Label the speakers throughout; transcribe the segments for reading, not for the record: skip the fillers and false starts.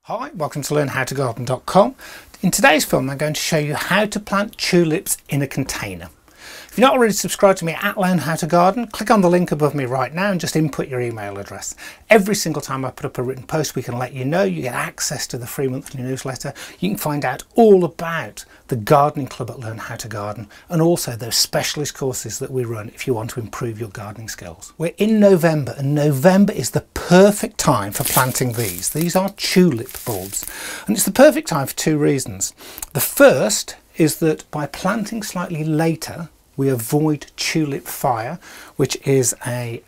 Speaker 1: Hi, welcome to learnhowtogarden.com. In today's film I'm going to show you how to plant tulips in a container. If you're not already subscribed to me at Learn How to Garden, click on the link above me right now and just input your email address. Every single time I put up a written post we can let you know. You get access to the free monthly newsletter. You can find out all about the gardening club at Learn How to Garden and also those specialist courses that we run if you want to improve your gardening skills. We're in November and November is the perfect time for planting these. These are tulip bulbs and it's the perfect time for two reasons. The first is that by planting slightly later we avoid tulip fire, which is a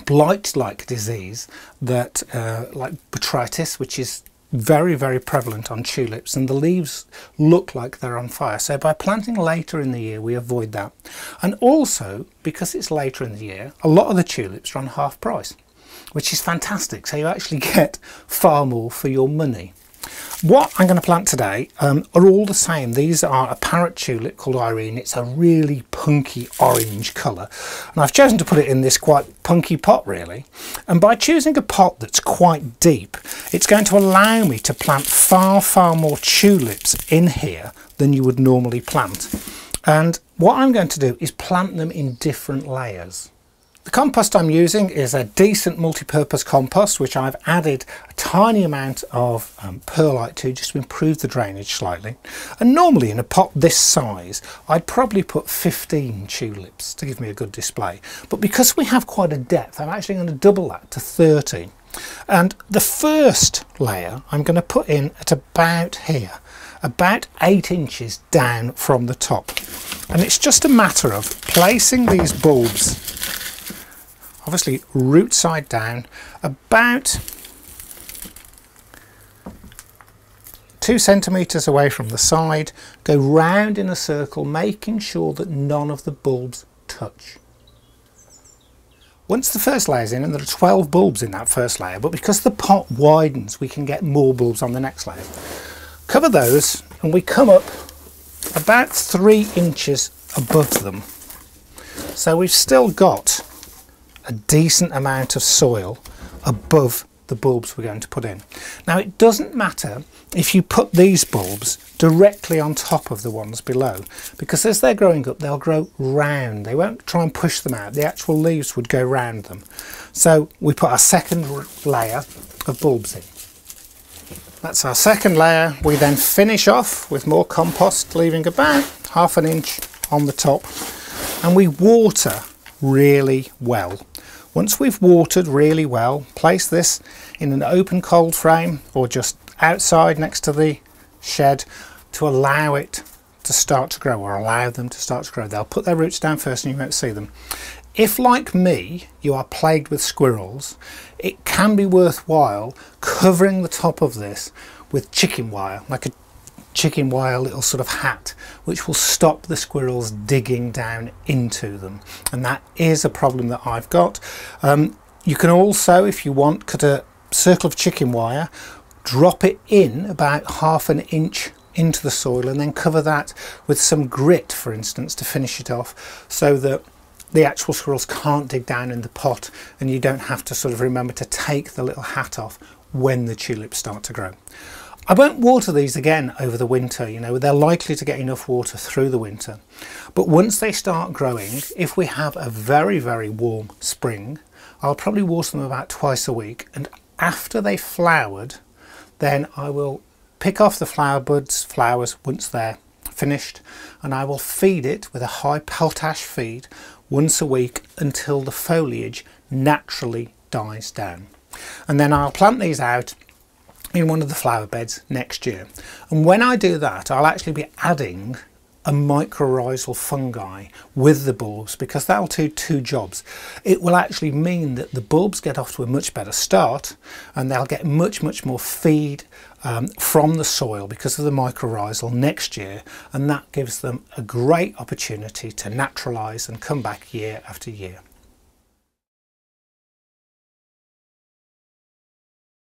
Speaker 1: blight-like disease that like botrytis, which is very prevalent on tulips, and the leaves look like they're on fire. So by planting later in the year we avoid that. And also because it's later in the year, a lot of the tulips are on half price, which is fantastic. So you actually get far more for your money. What I'm going to plant today are all the same. These are a parrot tulip called Irene. It's a really punky orange colour and I've chosen to put it in this quite punky pot really, and by choosing a pot that's quite deep it's going to allow me to plant far more tulips in here than you would normally plant. And what I'm going to do is plant them in different layers. The compost I'm using is a decent multi-purpose compost which I've added a tiny amount of perlite to just to improve the drainage slightly. And normally in a pot this size I'd probably put 15 tulips to give me a good display. But because we have quite a depth I'm actually going to double that to 30. And the first layer I'm going to put in at about here, about 8 inches down from the top. And it's just a matter of placing these bulbs obviously root side down, about 2 centimetres away from the side, go round in a circle making sure that none of the bulbs touch. Once the first layer's in, and there are 12 bulbs in that first layer, but because the pot widens we can get more bulbs on the next layer. Cover those and we come up about 3 inches above them. So we've still got a decent amount of soil above the bulbs we're going to put in. Now it doesn't matter if you put these bulbs directly on top of the ones below, because as they're growing up they'll grow round. They won't try and push them out. The actual leaves would go round them. So we put our second layer of bulbs in. That's our second layer. We then finish off with more compost, leaving about ½ an inch on the top, and we water really well. Once we've watered really well, place this in an open cold frame or just outside next to the shed to allow it to start to grow, or allow them to start to grow. They'll put their roots down first and you won't see them. If, like me, you are plagued with squirrels, it can be worthwhile covering the top of this with chicken wire, like a chicken wire little sort of hat, which will stop the squirrels digging down into them, and that is a problem that I've got. You can also, if you want, cut a circle of chicken wire, drop it in about ½ an inch into the soil and then cover that with some grit, for instance, to finish it off, so that the actual squirrels can't dig down in the pot and you don't have to sort of remember to take the little hat off when the tulips start to grow. I won't water these again over the winter, you know, they're likely to get enough water through the winter. But once they start growing, if we have a very warm spring, I'll probably water them about twice a week, and after they've flowered, then I will pick off the flowers once they're finished, and I will feed it with a high potash feed once a week until the foliage naturally dies down. And then I'll plant these out in one of the flower beds next year. And when I do that, I'll actually be adding a mycorrhizal fungi with the bulbs, because that'll do 2 jobs. It will actually mean that the bulbs get off to a much better start and they'll get much more feed from the soil because of the mycorrhizal next year, and that gives them a great opportunity to naturalise and come back year after year.